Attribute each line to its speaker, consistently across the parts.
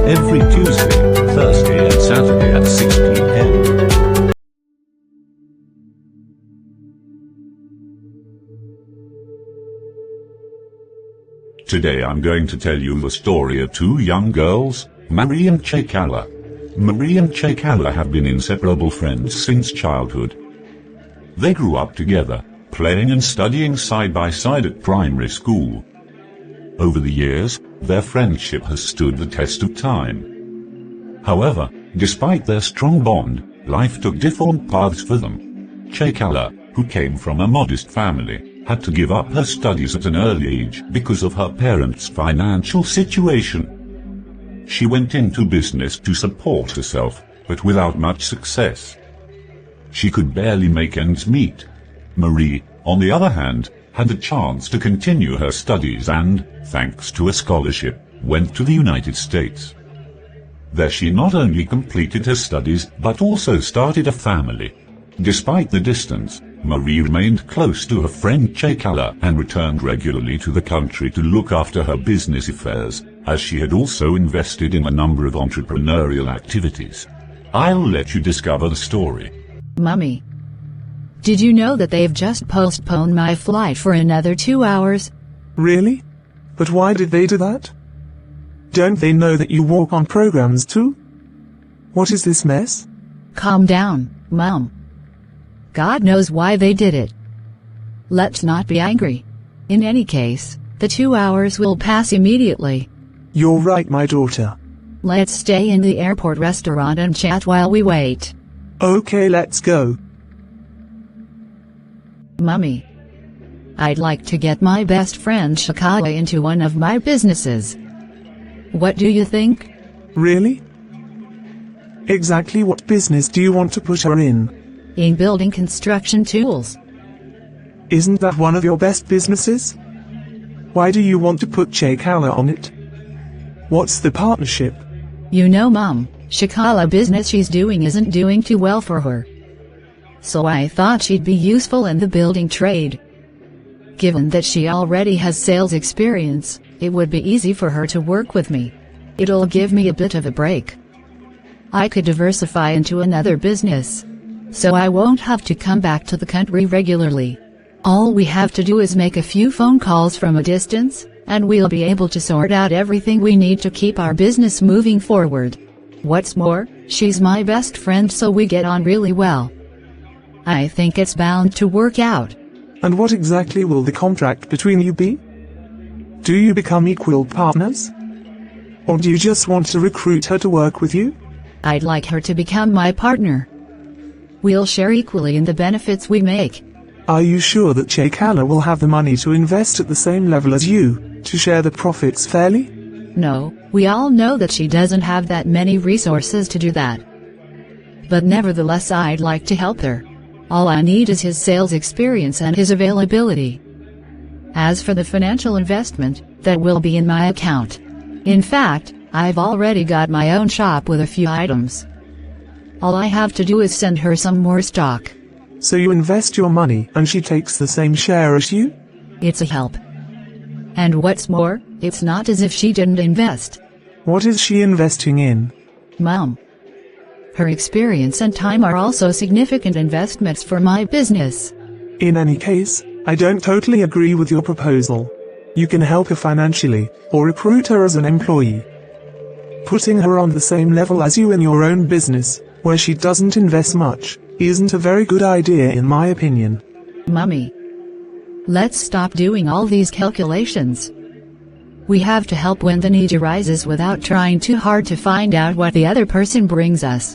Speaker 1: every Tuesday, Thursday and Saturday at 6 p.m. Today I'm going to tell you the story of two young girls, Marie and Chakala. Marie and Chakala have been inseparable friends since childhood. They grew up together, playing and studying side by side at primary school. Over the years, their friendship has stood the test of time. However, despite their strong bond, life took different paths for them. Chakala, who came from a modest family, had to give up her studies at an early age because of her parents' financial situation. She went into business to support herself, but without much success. She could barely make ends meet. Marie, on the other hand, had the chance to continue her studies and, thanks to a scholarship, went to the United States. There she not only completed her studies but also started a family. Despite the distance, Marie remained close to her friend Chakala and returned regularly to the country to look after her business affairs, as she had also invested in a number of entrepreneurial activities. I'll let you discover the story.
Speaker 2: Mummy, did you know that they've just postponed my flight for another 2 hours?
Speaker 3: Really? But why did they do that? Don't they know that you walk on programs too? What is this mess?
Speaker 2: Calm down, Mum. God knows why they did it. Let's not be angry. In any case, the 2 hours will pass immediately.
Speaker 3: You're right, my daughter.
Speaker 2: Let's stay in the airport restaurant and chat while we wait.
Speaker 3: Okay, let's go.
Speaker 2: Mummy, I'd like to get my best friend Chakala into one of my businesses. What do you think?
Speaker 3: Really? Exactly what business do you want to put her in?
Speaker 2: In building construction tools.
Speaker 3: Isn't that one of your best businesses? Why do you want to put Chakala on it? What's the partnership?
Speaker 2: You know, Mum, Chakala business she's doing isn't doing too well for her. So I thought she'd be useful in the building trade. Given that she already has sales experience, it would be easy for her to work with me. It'll give me a bit of a break. I could diversify into another business, so I won't have to come back to the country regularly. All we have to do is make a few phone calls from a distance, and we'll be able to sort out everything we need to keep our business moving forward. What's more, she's my best friend, so we get on really well. I think it's bound to work out.
Speaker 3: And what exactly will the contract between you be? Do you become equal partners? Or do you just want to recruit her to work with you?
Speaker 2: I'd like her to become my partner. We'll share equally in the benefits we make.
Speaker 3: Are you sure that Chakala will have the money to invest at the same level as you, to share the profits fairly?
Speaker 2: No, we all know that she doesn't have that many resources to do that. But nevertheless, I'd like to help her. All I need is his sales experience and his availability. As for the financial investment, that will be in my account. In fact, I've already got my own shop with a few items. All I have to do is send her some more stock.
Speaker 3: So you invest your money and she takes the same share as you?
Speaker 2: It's a help. And what's more, it's not as if she didn't invest.
Speaker 3: What is she investing in?
Speaker 2: Mom, her experience and time are also significant investments for my business.
Speaker 3: In any case, I don't totally agree with your proposal. You can help her financially, or recruit her as an employee. Putting her on the same level as you in your own business, where she doesn't invest much, isn't a very good idea in my opinion.
Speaker 2: Mummy, let's stop doing all these calculations. We have to help when the need arises without trying too hard to find out what the other person brings us.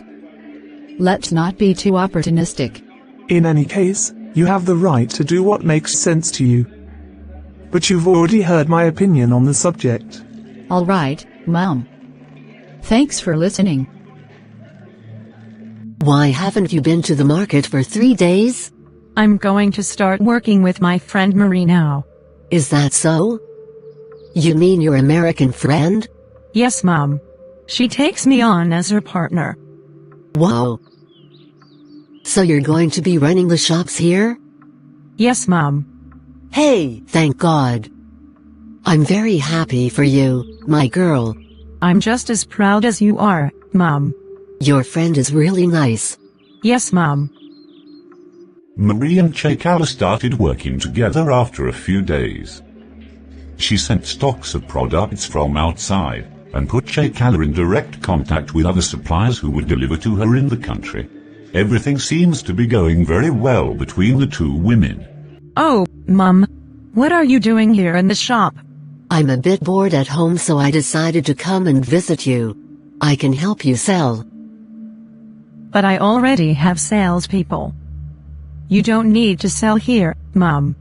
Speaker 2: Let's not be too opportunistic.
Speaker 3: In any case, you have the right to do what makes sense to you. But you've already heard my opinion on the subject.
Speaker 2: All right, Mom. Thanks for listening.
Speaker 4: Why haven't you been to the market for 3 days?
Speaker 5: I'm going to start working with my friend Marie now.
Speaker 4: Is that so? You mean your American friend?
Speaker 5: Yes, Mom. She takes me on as her partner.
Speaker 4: Wow. So you're going to be running the shops here?
Speaker 5: Yes, Mom.
Speaker 4: Hey, thank God. I'm very happy for you, my girl.
Speaker 5: I'm just as proud as you are, Mom.
Speaker 4: Your friend is really nice.
Speaker 5: Yes, Mom.
Speaker 1: Marie and Chakala started working together after a few days. She sent stocks of products from outside and put Chakala in direct contact with other suppliers who would deliver to her in the country. Everything seems to be going very well between the two women.
Speaker 5: Oh, Mom. What are you doing here in the shop?
Speaker 4: I'm a bit bored at home, so I decided to come and visit you. I can help you sell.
Speaker 5: But I already have salespeople. You don't need to sell here, Mom.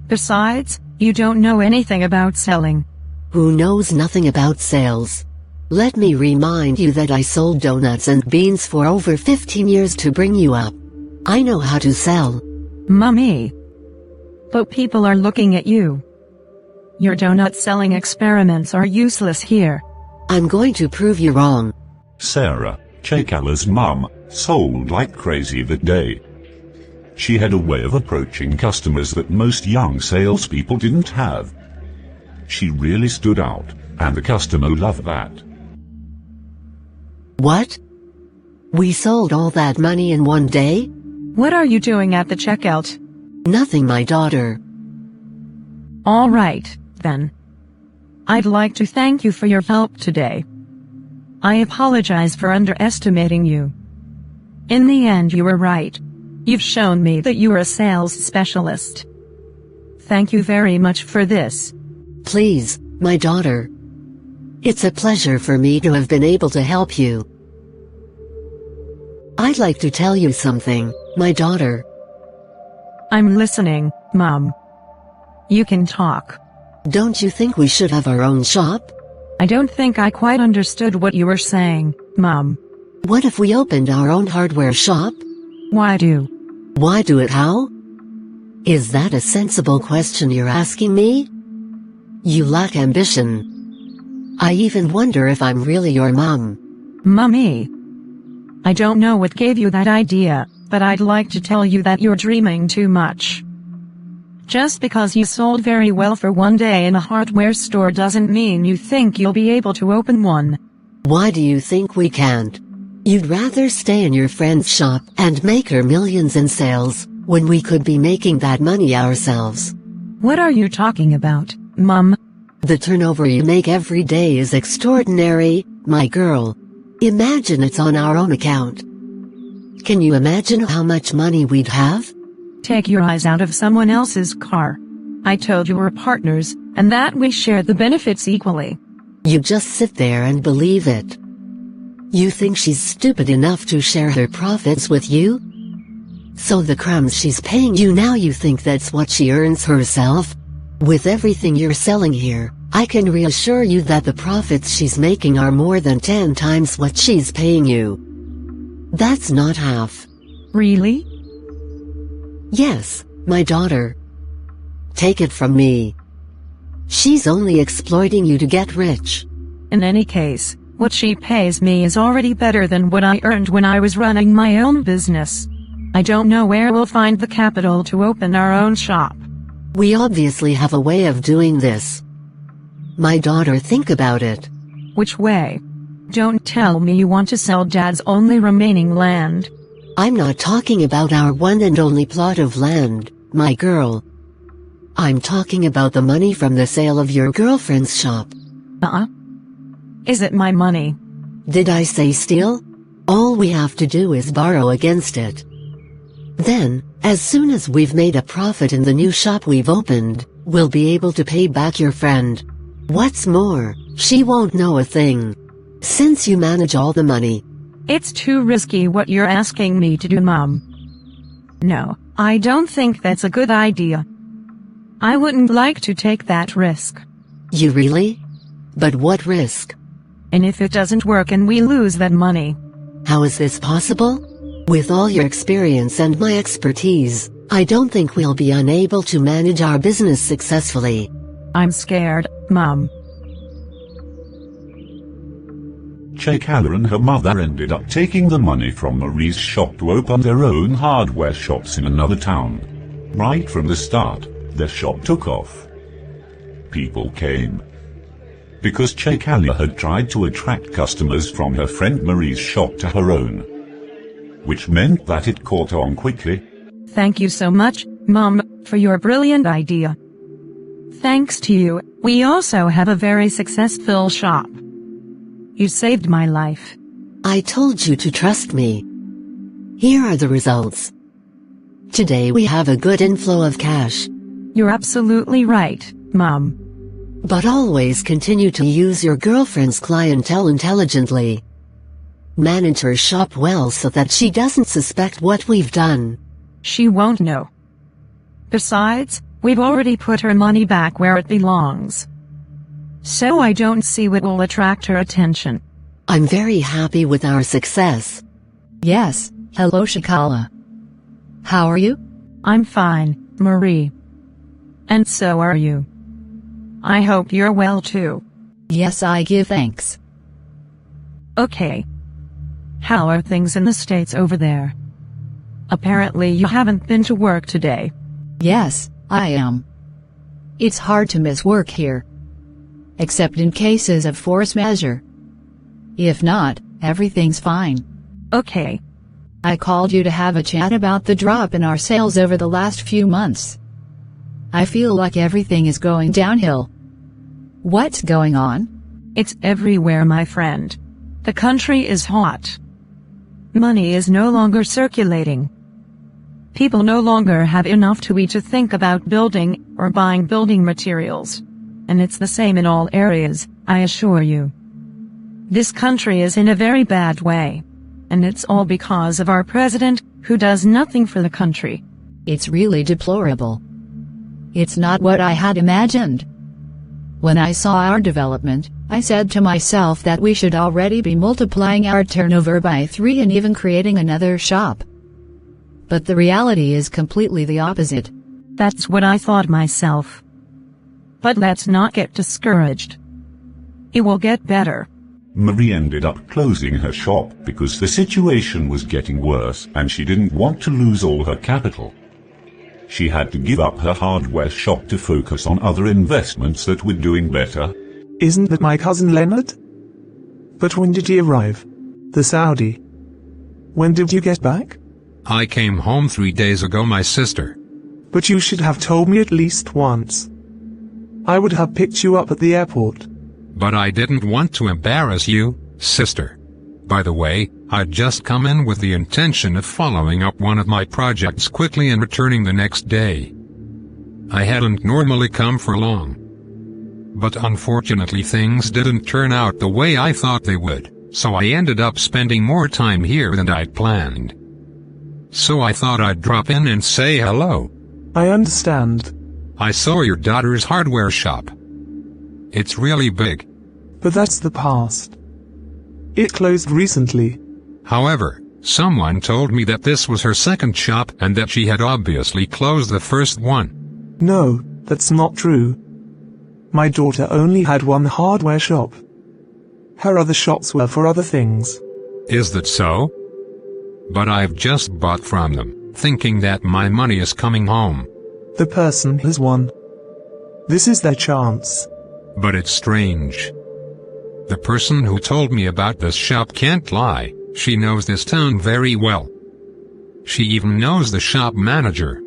Speaker 5: Besides, you don't know anything about selling.
Speaker 4: Who knows nothing about sales? Let me remind you that I sold donuts and beans for over 15 years to bring you up. I know how to sell.
Speaker 5: Mummy. But people are looking at you. Your donut selling experiments are useless here.
Speaker 4: I'm going to prove you wrong.
Speaker 1: Sarah, Chakala's mum, sold like crazy that day. She had a way of approaching customers that most young salespeople didn't have. She really stood out, and the customer loved that.
Speaker 4: What? We sold all that money in one day?
Speaker 5: What are you doing at the checkout?
Speaker 4: Nothing, my daughter.
Speaker 5: All right, then. I'd like to thank you for your help today. I apologize for underestimating you. In the end, you were right. You've shown me that you are a sales specialist. Thank you very much for this.
Speaker 4: Please, my daughter. It's a pleasure for me to have been able to help you. I'd like to tell you something, my daughter.
Speaker 5: I'm listening, Mom. You can talk.
Speaker 4: Don't you think we should have our own shop?
Speaker 5: I don't think I quite understood what you were saying, Mom.
Speaker 4: What if we opened our own hardware shop?
Speaker 5: Why do?
Speaker 4: Why do it how? Is that a sensible question you're asking me? You lack ambition. I even wonder if I'm really your mom.
Speaker 5: Mummy. I don't know what gave you that idea, but I'd like to tell you that you're dreaming too much. Just because you sold very well for one day in a hardware store doesn't mean you think you'll be able to open one.
Speaker 4: Why do you think we can't? You'd rather stay in your friend's shop and make her millions in sales, when we could be making that money ourselves.
Speaker 5: What are you talking about, Mum?
Speaker 4: The turnover you make every day is extraordinary, my girl. Imagine it's on our own account. Can you imagine how much money we'd have?
Speaker 5: Take your eyes out of someone else's car. I told you we're partners, and that we share the benefits equally.
Speaker 4: You just sit there and believe it. You think she's stupid enough to share her profits with you? So the crumbs she's paying you now, you think that's what she earns herself? With everything you're selling here, I can reassure you that the profits she's making are more than 10 times what she's paying you. That's not half.
Speaker 5: Really?
Speaker 4: Yes, my daughter. Take it from me. She's only exploiting you to get rich.
Speaker 5: In any case, what she pays me is already better than what I earned when I was running my own business. I don't know where we'll find the capital to open our own shop.
Speaker 4: We obviously have a way of doing this. My daughter, think about it.
Speaker 5: Which way? Don't tell me you want to sell Dad's only remaining land.
Speaker 4: I'm not talking about our one and only plot of land, my girl. I'm talking about the money from the sale of your girlfriend's shop.
Speaker 5: Is it my money?
Speaker 4: Did I say steal? All we have to do is borrow against it. Then, as soon as we've made a profit in the new shop we've opened, we'll be able to pay back your friend. What's more, she won't know a thing, since you manage all the money.
Speaker 5: It's too risky what you're asking me to do, Mom. No, I don't think that's a good idea. I wouldn't like to take that risk.
Speaker 4: You really? But what risk?
Speaker 5: And if it doesn't work and we lose that money?
Speaker 4: How is this possible? With all your experience and my expertise, I don't think we'll be unable to manage our business successfully.
Speaker 5: I'm scared, Mom.
Speaker 1: Chakala and her mother ended up taking the money from Marie's shop to open their own hardware shops in another town. Right from the start, their shop took off. People came. because Chakala had tried to attract customers from her friend Marie's shop to her own, which meant that it caught on quickly.
Speaker 5: Thank you so much, Mom, for your brilliant idea. Thanks to you, we also have a very successful shop. You saved my life.
Speaker 4: I told you to trust me. Here are the results. Today we have a good inflow of cash.
Speaker 5: You're absolutely right, Mom.
Speaker 4: But always continue to use your girlfriend's clientele intelligently. Manage her shop well so that she doesn't suspect what we've done.
Speaker 5: She won't know. Besides, we've already put her money back where it belongs. So I don't see what will attract her attention.
Speaker 4: I'm very happy with our success.
Speaker 2: Yes, hello Chakala. How are you?
Speaker 5: I'm fine, Marie. And so are you. I hope you're well too.
Speaker 2: Yes, I give thanks.
Speaker 5: Okay. How are things in the States over there? Apparently you haven't been to work today.
Speaker 2: Yes, I am. It's hard to miss work here. Except in cases of force majeure. If not, everything's fine.
Speaker 5: Okay.
Speaker 2: I called you to have a chat about the drop in our sales over the last few months. I feel like everything is going downhill. What's going on?
Speaker 5: It's everywhere, my friend. The country is hot. Money is no longer circulating. People no longer have enough to eat to think about building or buying building materials. And it's the same in all areas, I assure you. This country is in a very bad way. And it's all because of our president, who does nothing for the country.
Speaker 2: It's really deplorable. It's not what I had imagined. When I saw our development, I said to myself that we should already be multiplying our turnover by 3 and even creating another shop. But the reality is completely the opposite.
Speaker 5: That's what I thought myself. But let's not get discouraged. It will get better.
Speaker 1: Marie ended up closing her shop because the situation was getting worse and she didn't want to lose all her capital. She had to give up her hardware shop to focus on other investments that were doing better.
Speaker 3: Isn't that my cousin Leonard? But when did he arrive? The Saudi. When did you get back?
Speaker 6: I came home 3 days ago, my sister.
Speaker 3: But you should have told me at least once. I would have picked you up at the airport.
Speaker 6: But I didn't want to embarrass you, sister. By the way, I'd just come in with the intention of following up one of my projects quickly and returning the next day. I hadn't normally come for long. But unfortunately things didn't turn out the way I thought they would, so I ended up spending more time here than I'd planned. So I thought I'd drop in and say hello.
Speaker 3: I understand.
Speaker 6: I saw your daughter's hardware shop. It's really big.
Speaker 3: But that's the past. It closed recently.
Speaker 6: However, someone told me that this was her second shop and that she had obviously closed the first one.
Speaker 3: No, that's not true. My daughter only had one hardware shop. Her other shops were for other things.
Speaker 6: Is that so? But I've just bought from them, thinking that my money is coming home.
Speaker 3: The person has won. This is their chance.
Speaker 6: But it's strange. The person who told me about this shop can't lie. She knows this town very well. She even knows the shop manager.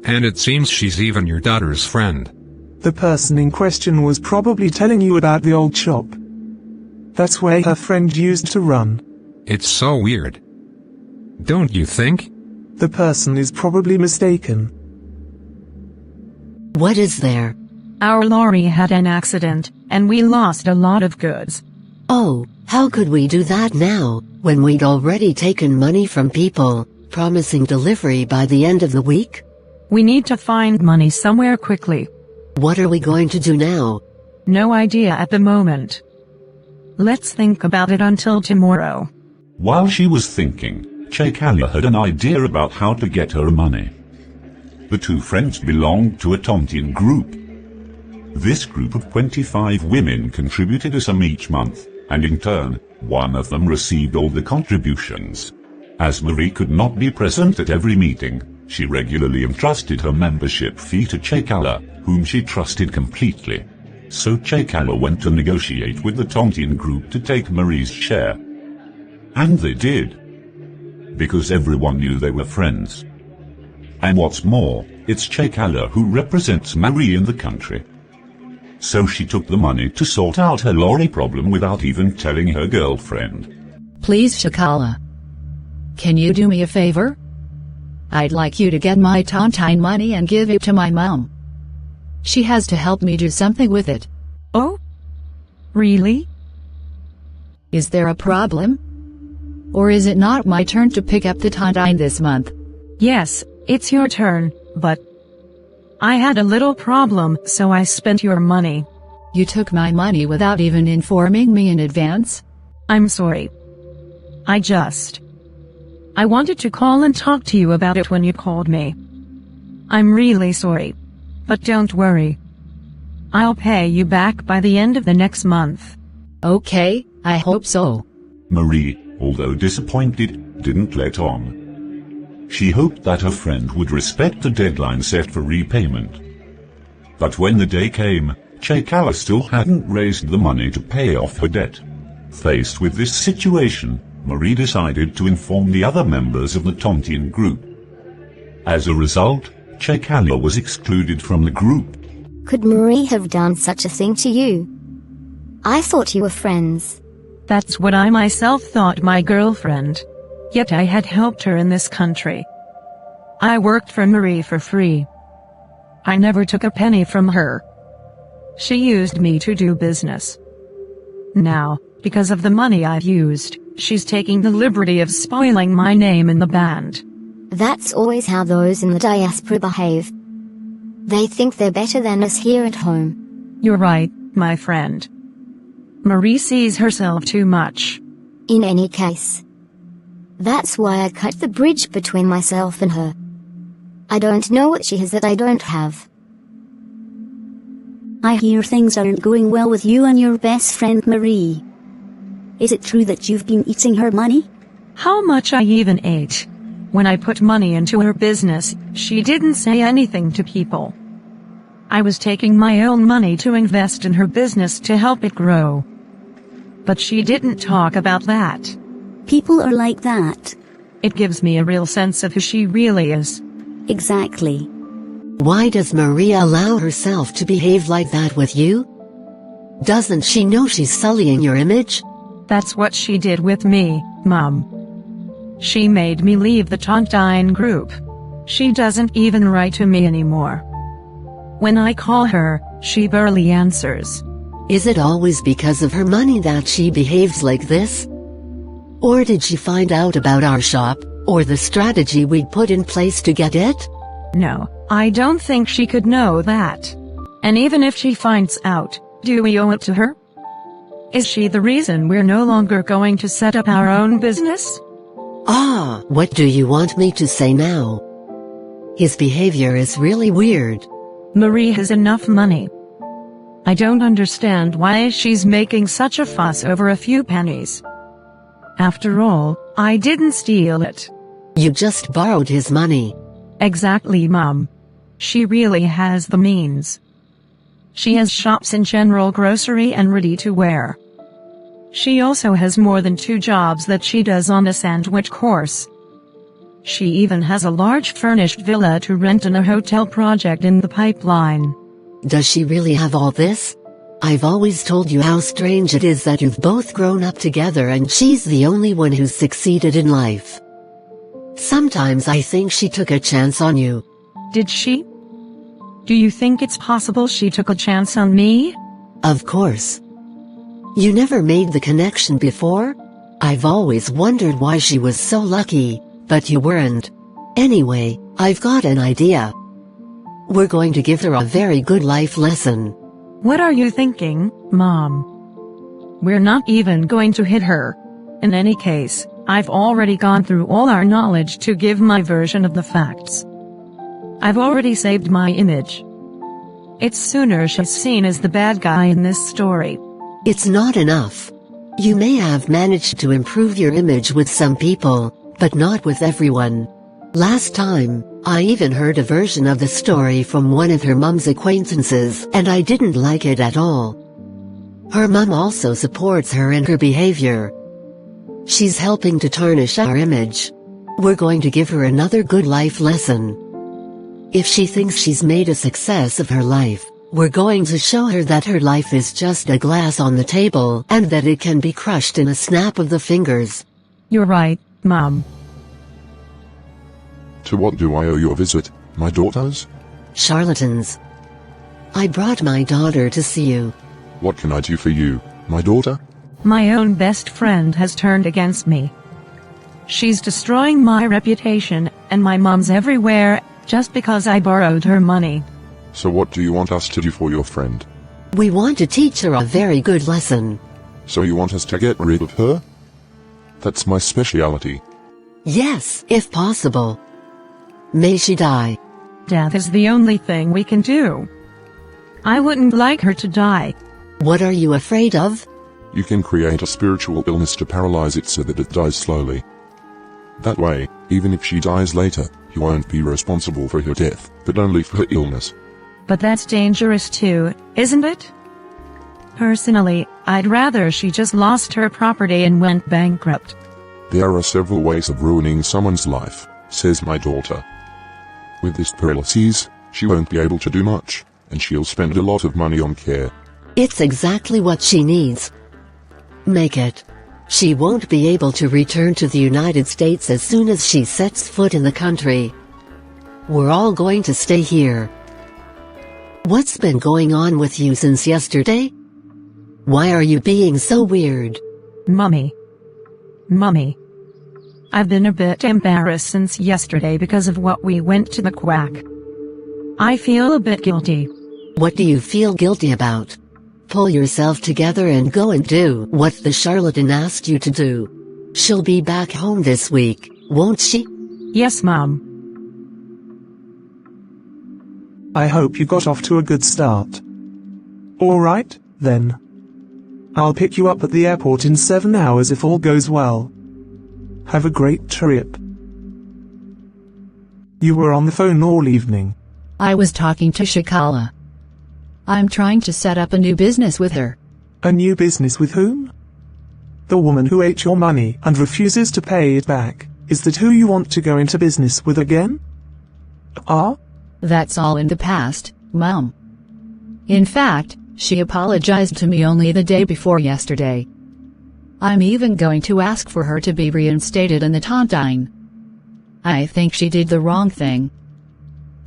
Speaker 6: And it seems she's even your daughter's friend.
Speaker 3: The person in question was probably telling you about the old shop. That's where her friend used to run.
Speaker 6: It's so weird. Don't you think?
Speaker 3: The person is probably mistaken.
Speaker 4: What is there?
Speaker 5: Our lorry had an accident, and we lost a lot of goods.
Speaker 4: Oh, how could we do that now, when we'd already taken money from people, promising delivery by the end of the week?
Speaker 5: We need to find money somewhere quickly.
Speaker 4: What are we going to do now?
Speaker 5: No idea at the moment. Let's think about it until tomorrow.
Speaker 1: While she was thinking, Chakala had an idea about how to get her money. The two friends belonged to a Tontine group. This group of 25 women contributed a sum each month, and in turn, one of them received all the contributions. As Marie could not be present at every meeting, she regularly entrusted her membership fee to Chakala, whom she trusted completely. So Chakala went to negotiate with the Tontine group to take Marie's share. And they did. Because everyone knew they were friends. And what's more, it's Chakala who represents Marie in the country. So she took the money to sort out her lorry problem without even telling her girlfriend.
Speaker 2: Please, Chakala. Can you do me a favor? I'd like you to get my Tontine money and give it to my mom. She has to help me do something with it.
Speaker 5: Oh? Really?
Speaker 2: Is there a problem? Or is it not my turn to pick up the Tontine this month?
Speaker 5: Yes, it's your turn, but I had a little problem, so I spent your money.
Speaker 2: You took my money without even informing me in advance?
Speaker 5: I'm sorry. I wanted to call and talk to you about it when you called me. I'm really sorry. But don't worry. I'll pay you back by the end of the next month.
Speaker 2: Okay, I hope so.
Speaker 1: Marie, although disappointed, didn't let on. She hoped that her friend would respect the deadline set for repayment. But when the day came, Chakala still hadn't raised the money to pay off her debt. Faced with this situation, Marie decided to inform the other members of the Tontine group. As a result, Chakala was excluded from the group.
Speaker 7: Could Marie have done such a thing to you? I thought you were friends.
Speaker 5: That's what I myself thought, my girlfriend. Yet I had helped her in this country. I worked for Marie for free. I never took a penny from her. She used me to do business. Now, because of the money I've used, she's taking the liberty of spoiling my name in the band.
Speaker 7: That's always how those in the diaspora behave. They think they're better than us here at home.
Speaker 5: You're right, my friend. Marie sees herself too much.
Speaker 7: In any case, that's why I cut the bridge between myself and her. I don't know what she has that I don't have.
Speaker 8: I hear things aren't going well with you and your best friend Marie. Is it true that you've been eating her money?
Speaker 5: How much I even ate? When I put money into her business, she didn't say anything to people. I was taking my own money to invest in her business to help it grow. But she didn't talk about that.
Speaker 8: People are like that.
Speaker 5: It gives me a real sense of who she really is.
Speaker 8: Exactly.
Speaker 4: Why does Maria allow herself to behave like that with you? Doesn't she know she's sullying your image?
Speaker 5: That's what she did with me, Mom. She made me leave the Tontine group. She doesn't even write to me anymore. When I call her, she barely answers.
Speaker 4: Is it always because of her money that she behaves like this? Or did she find out about our shop, or the strategy we'd put in place to get it?
Speaker 5: No, I don't think she could know that. And even if she finds out, do we owe it to her? Is she the reason we're no longer going to set up our own business?
Speaker 4: Ah, what do you want me to say now? His behavior is really weird.
Speaker 5: Marie has enough money. I don't understand why she's making such a fuss over a few pennies. After all, I didn't steal it.
Speaker 4: You just borrowed his money.
Speaker 5: Exactly, Mom. She really has the means. She has shops in general grocery and ready-to-wear. She also has more than 2 jobs that she does on a sandwich course. She even has a large furnished villa to rent and a hotel project in the pipeline.
Speaker 4: Does she really have all this? I've always told you how strange it is that you've both grown up together and she's the only one who's succeeded in life. Sometimes I think she took a chance on you.
Speaker 5: Did she? Do you think it's possible she took a chance on me?
Speaker 4: Of course. You never made the connection before? I've always wondered why she was so lucky, but you weren't. Anyway, I've got an idea. We're going to give her a very good life lesson.
Speaker 5: What are you thinking, Mom? We're not even going to hit her. In any case, I've already gone through all our knowledge to give my version of the facts. I've already saved my image. It's sooner she's seen as the bad guy in this story.
Speaker 4: It's not enough. You may have managed to improve your image with some people, but not with everyone. Last time, I even heard a version of the story from one of her mom's acquaintances, and I didn't like it at all. Her mom also supports her in her behavior. She's helping to tarnish our image. We're going to give her another good life lesson. If she thinks she's made a success of her life, we're going to show her that her life is just a glass on the table and that it can be crushed in a snap of the fingers.
Speaker 5: You're right, Mom.
Speaker 9: To what do I owe your visit, my daughters?
Speaker 4: Charlatans. I brought my daughter to see you.
Speaker 9: What can I do for you, my daughter?
Speaker 5: My own best friend has turned against me. She's destroying my reputation, and my mom's everywhere, just because I borrowed her money.
Speaker 9: So what do you want us to do for your friend?
Speaker 4: We want to teach her a very good lesson.
Speaker 9: So you want us to get rid of her? That's my speciality.
Speaker 4: Yes, if possible. May she die.
Speaker 5: Death is the only thing we can do. I wouldn't like her to die.
Speaker 4: What are you afraid of?
Speaker 9: You can create a spiritual illness to paralyze it so that it dies slowly. That way, even if she dies later, you won't be responsible for her death, but only for her illness.
Speaker 5: But that's dangerous too, isn't it? Personally, I'd rather she just lost her property and went bankrupt.
Speaker 9: There are several ways of ruining someone's life, says my daughter. With this paralysis, she won't be able to do much, and she'll spend a lot of money on care.
Speaker 4: It's exactly what she needs. Make it. She won't be able to return to the United States as soon as she sets foot in the country. We're all going to stay here. What's been going on with you since yesterday? Why are you being so weird?
Speaker 5: Mummy. I've been a bit embarrassed since yesterday because of what we went to the quack. I feel a bit guilty.
Speaker 4: What do you feel guilty about? Pull yourself together and go and do what the charlatan asked you to do. She'll be back home this week, won't she?
Speaker 5: Yes, Mom.
Speaker 3: I hope you got off to a good start. Alright, then. I'll pick you up at the airport in 7 hours if all goes well. Have a great trip. You were on the phone all evening.
Speaker 2: I was talking to Chakala. I'm trying to set up a new business with her.
Speaker 3: A new business with whom? The woman who ate your money and refuses to pay it back. Is that who you want to go into business with again? Ah?
Speaker 2: That's all in the past, Mom. In fact, she apologized to me only the day before yesterday. I'm even going to ask for her to be reinstated in the Tontine. I think she did the wrong thing.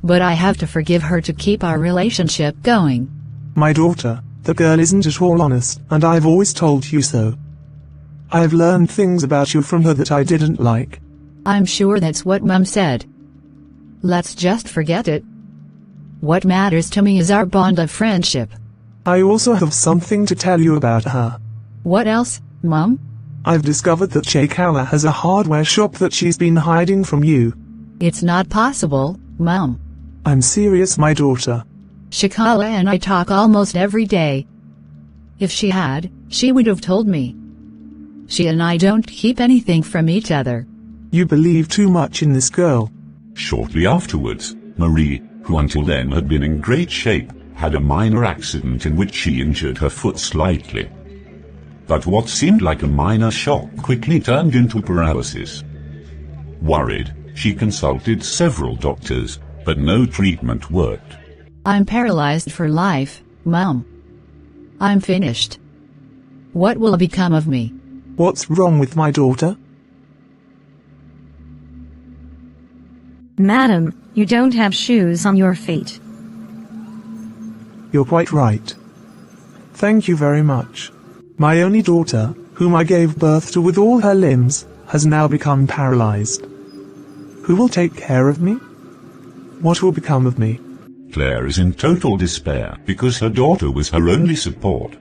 Speaker 2: But I have to forgive her to keep our relationship going.
Speaker 3: My daughter, the girl isn't at all honest, and I've always told you so. I've learned things about you from her that I didn't like.
Speaker 2: I'm sure that's what Mom said. Let's just forget it. What matters to me is our bond of friendship.
Speaker 3: I also have something to tell you about her.
Speaker 2: What else, Mom?
Speaker 3: I've discovered that Chakala has a hardware shop that she's been hiding from you.
Speaker 2: It's not possible, Mom.
Speaker 3: I'm serious, my daughter.
Speaker 2: Chakala and I talk almost every day. If she had, she would have told me. She and I don't keep anything from each other.
Speaker 3: You believe too much in this girl.
Speaker 1: Shortly afterwards, Marie, who until then had been in great shape, had a minor accident in which she injured her foot slightly. But what seemed like a minor shock quickly turned into paralysis. Worried, she consulted several doctors, but no treatment worked.
Speaker 2: I'm paralyzed for life, Mom. I'm finished. What will become of me?
Speaker 3: What's wrong with my daughter?
Speaker 5: Madam, you don't have shoes on your feet.
Speaker 3: You're quite right. Thank you very much. My only daughter, whom I gave birth to with all her limbs, has now become paralyzed. Who will take care of me? What will become of me?
Speaker 1: Claire is in total despair because her daughter was her only support.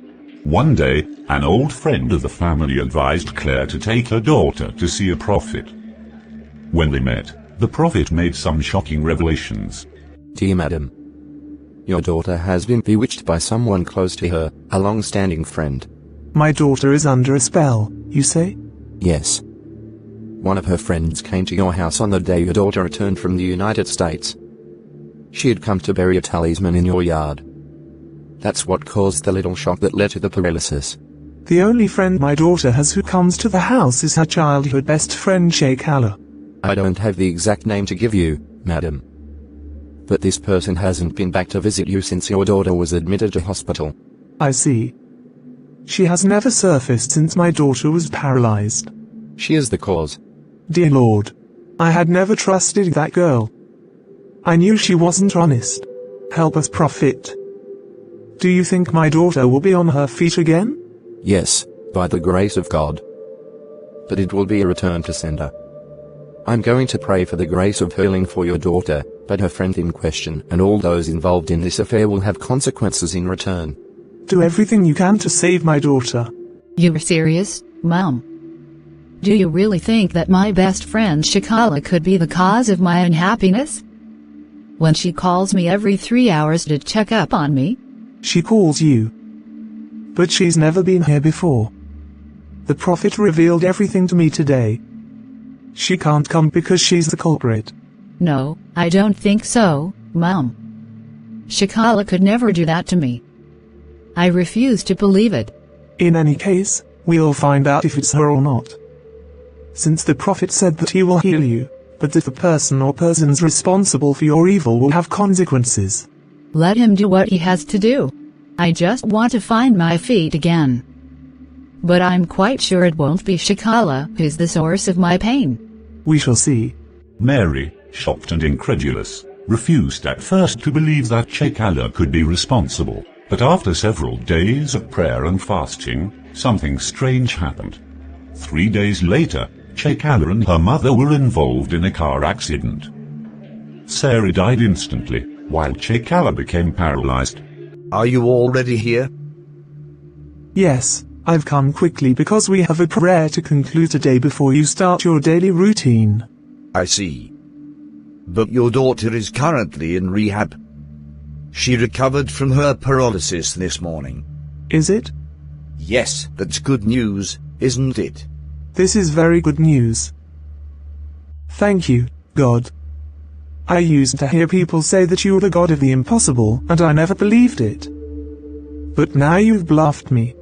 Speaker 1: One day, an old friend of the family advised Claire to take her daughter to see a prophet. When they met, the prophet made some shocking revelations.
Speaker 10: Dear madam, your daughter has been bewitched by someone close to her, a long-standing friend.
Speaker 3: My daughter is under a spell, you say?
Speaker 10: Yes. One of her friends came to your house on the day your daughter returned from the United States. She had come to bury a talisman in your yard. That's what caused the little shock that led to the paralysis.
Speaker 3: The only friend my daughter has who comes to the house is her childhood best friend Chakala.
Speaker 10: I don't have the exact name to give you, madam. But this person hasn't been back to visit you since your daughter was admitted to hospital.
Speaker 3: I see. She has never surfaced since my daughter was paralyzed.
Speaker 10: She is the cause.
Speaker 3: Dear Lord. I had never trusted that girl. I knew she wasn't honest. Help us, Prophet. Do you think my daughter will be on her feet again?
Speaker 10: Yes, by the grace of God. But it will be a return to sender. I'm going to pray for the grace of healing for your daughter, but her friend in question and all those involved in this affair will have consequences in return.
Speaker 3: Do everything you can to save my daughter.
Speaker 2: You're serious, Mom? Do you really think that my best friend Chakala could be the cause of my unhappiness? When she calls me every 3 hours to check up on me?
Speaker 3: She calls you. But she's never been here before. The Prophet revealed everything to me today. She can't come because she's the culprit.
Speaker 2: No, I don't think so, Mom. Chakala could never do that to me. I refuse to believe it.
Speaker 3: In any case, we'll find out if it's her or not. Since the Prophet said that he will heal you, but that the person or persons responsible for your evil will have consequences.
Speaker 2: Let him do what he has to do. I just want to find my feet again. But I'm quite sure it won't be Chakala who's the source of my pain.
Speaker 3: We shall see.
Speaker 1: Mary, shocked and incredulous, refused at first to believe that Chakala could be responsible, but after several days of prayer and fasting, something strange happened. 3 days later, Chakala and her mother were involved in a car accident. Sarah died instantly, while Chakala became paralyzed.
Speaker 11: Are you already here?
Speaker 3: Yes, I've come quickly because we have a prayer to conclude today before you start your daily routine.
Speaker 11: I see. But your daughter is currently in rehab. She recovered from her paralysis this morning.
Speaker 3: Is it?
Speaker 11: Yes, that's good news, isn't it?
Speaker 3: This is very good news. Thank you, God. I used to hear people say that you're the God of the impossible, and I never believed it. But now you've bluffed me.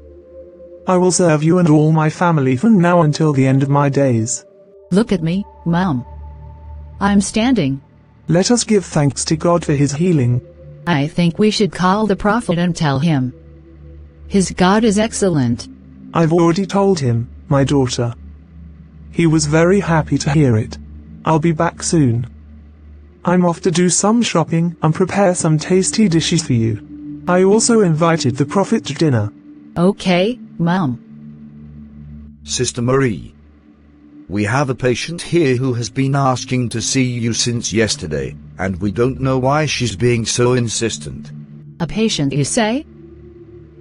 Speaker 3: I will serve you and all my family from now until the end of my days.
Speaker 2: Look at me, Mom. I'm standing.
Speaker 3: Let us give thanks to God for his healing.
Speaker 2: I think we should call the Prophet and tell him. His God is excellent.
Speaker 3: I've already told him, my daughter. He was very happy to hear it. I'll be back soon. I'm off to do some shopping and prepare some tasty dishes for you. I also invited the Prophet to dinner.
Speaker 2: Okay, Mom.
Speaker 11: Sister Marie, we have a patient here who has been asking to see you since yesterday, and we don't know why she's being so insistent.
Speaker 2: A patient, you say?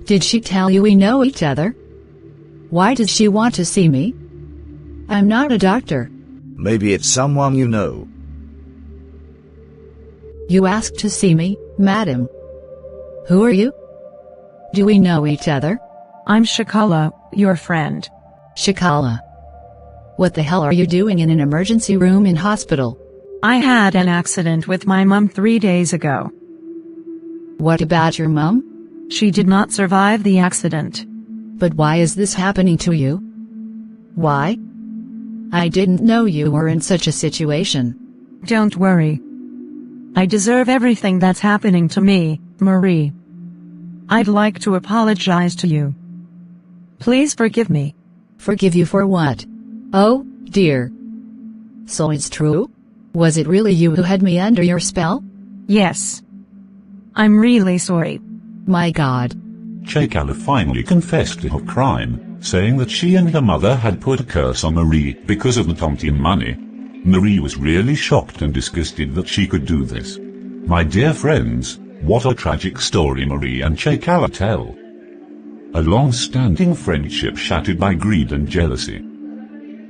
Speaker 2: Did she tell you we know each other? Why does she want to see me? I'm not a doctor.
Speaker 11: Maybe it's someone you know.
Speaker 2: You asked to see me, madam. Who are you? Do we know each other?
Speaker 5: I'm Chakala, your friend.
Speaker 2: Chakala. What the hell are you doing in an emergency room in hospital?
Speaker 5: I had an accident with my mum 3 days ago.
Speaker 2: What about your mum?
Speaker 5: She did not survive the accident.
Speaker 2: But why is this happening to you? Why? I didn't know you were in such a situation.
Speaker 5: Don't worry. I deserve everything that's happening to me, Marie. I'd like to apologize to you. Please forgive me.
Speaker 2: Forgive you for what? Oh, dear. So it's true? Was it really you who had me under your spell?
Speaker 5: Yes. I'm really sorry.
Speaker 2: My God.
Speaker 1: Chakala finally confessed to her crime, saying that she and her mother had put a curse on Marie because of the Tontine money. Marie was really shocked and disgusted that she could do this. My dear friends, what a tragic story Marie and Chakala tell. A long-standing friendship shattered by greed and jealousy.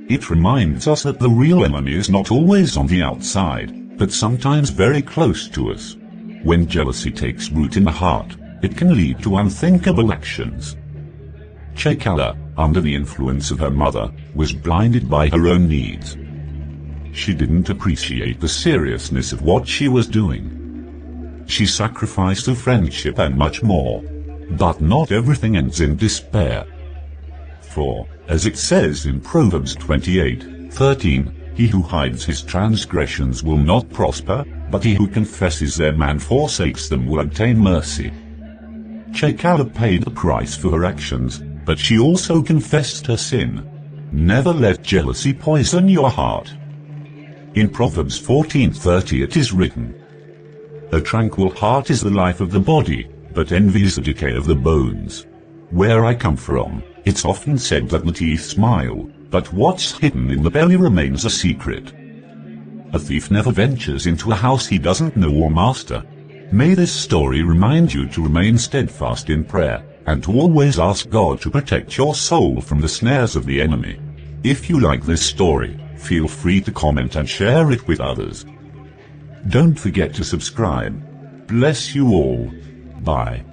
Speaker 1: It reminds us that the real enemy is not always on the outside, but sometimes very close to us. When jealousy takes root in the heart, it can lead to unthinkable actions. Chakala, under the influence of her mother, was blinded by her own needs. She didn't appreciate the seriousness of what she was doing. She sacrificed her friendship and much more. But not everything ends in despair. For, as it says in Proverbs 28:13, he who hides his transgressions will not prosper, but he who confesses them and forsakes them will obtain mercy. Chakala paid the price for her actions, but she also confessed her sin. Never let jealousy poison your heart. In Proverbs 14:30 it is written, "A tranquil heart is the life of the body, but envy is the decay of the bones." Where I come from, it's often said that the teeth smile, but what's hidden in the belly remains a secret. A thief never ventures into a house he doesn't know or master. May this story remind you to remain steadfast in prayer, and to always ask God to protect your soul from the snares of the enemy. If you like this story, feel free to comment and share it with others. Don't forget to subscribe. Bless you all. Bye.